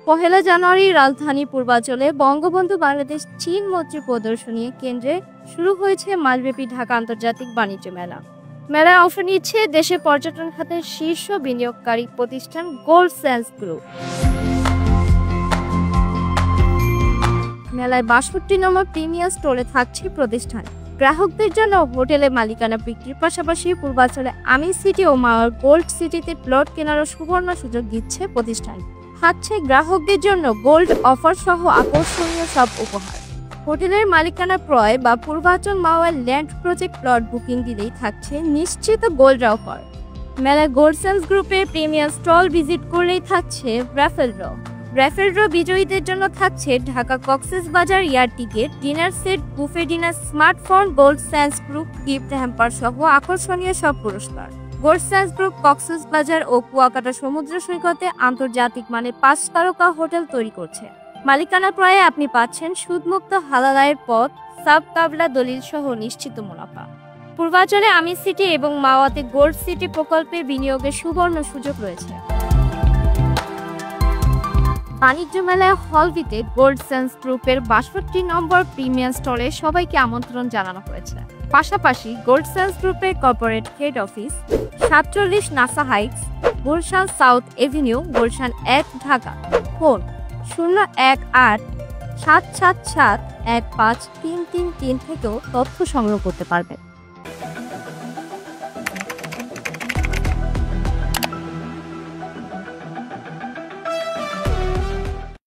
পহেলা জানুয়ারি রাজধানী পূর্বাঞ্চলে বঙ্গবন্ধু বাংলাদেশ চীন মৈত্রী প্রদর্শনী কেন্দ্রে শুরু হয়েছে মাসব্যাপী ঢাকা আন্তর্জাতিক বাণিজ্য মেলা। মেলায় অংশ নিচ্ছে দেশে পর্যটন খাতের শীর্ষ বিনিয়োগকারী প্রতিষ্ঠান গোল্ড স্যান্ডস গ্রুপ। মেলায় ৬২ নম্বর প্রিমিয়ার স্টলে থাকছে প্রতিষ্ঠান। গ্রাহকদের জন্য হোটেলে মালিকানা বিক্রির পাশাপাশি পূর্বাঞ্চলে আমিন সিটি ও মাওয়ার গোল্ড সিটিতে প্লট কেনারও সুবর্ণ সুযোগ দিচ্ছে প্রতিষ্ঠান। থাকছে গ্রাহকদের জন্য গোল্ড অফার সহ আকর্ষণীয় সব উপহার। হোটেলের মালিকানা ক্রয় বা পূর্বাঞ্চল মাওয়ার ল্যান্ড প্রজেক্ট প্লট বুকিং দিলেই থাকছে নিশ্চিত গোল্ড অফার। মেলায় গোল্ড স্যান্ডস গ্রুপের প্রিমিয়ার স্টল ভিজিট করলেই থাকছে র্যাফেল ড্র বিজয়ীদের জন্য থাকছে Dhaka Cox's Bazar air ticket, dinner set, buffet dinner, smartphone, gold sands group gift hamper সহ আকর্ষণীয় সব পুরস্কার। গোল্ড স্যান্ডস গ্রুপ কক্সবাজার ও কুয়াকাটা সমুদ্র সৈকতে আন্তর্জাতিক মানে ৫ তারকা হোটেল তৈরি করছে। মালিকানা ক্রয়ে আপনি পাচ্ছেন সুদমুক্ত হালাল আয়ের পথ, সাব কাবলা দলিল সহ নিশ্চিত মুনাফা। পূর্বাঞ্চলে আমিন সিটি এবং মাওয়াতে গোল্ড সিটি প্রকল্পে বিনিয়োগের সুবর্ণ সুযোগ রয়েছে। বাণিজ্য মেলায় হলভিতে গোল্ড স্যান্ডস গ্রুপের ৬২ নম্বর প্রিমিয়ার স্টলে সবাইকে আমন্ত্রণ জানানো হয়েছে। পাশাপাশি গোল্ড স্যান্ডস গ্রুপের corporate head office ৪৭ NASA Heights, Gulshan south Avenue, Gulshan ১, Dhaka. Phone ০১৮-৭৭৭-১৫৩৩৩ থেকেও তথ্য সংগ্রহ করতে পারবেন।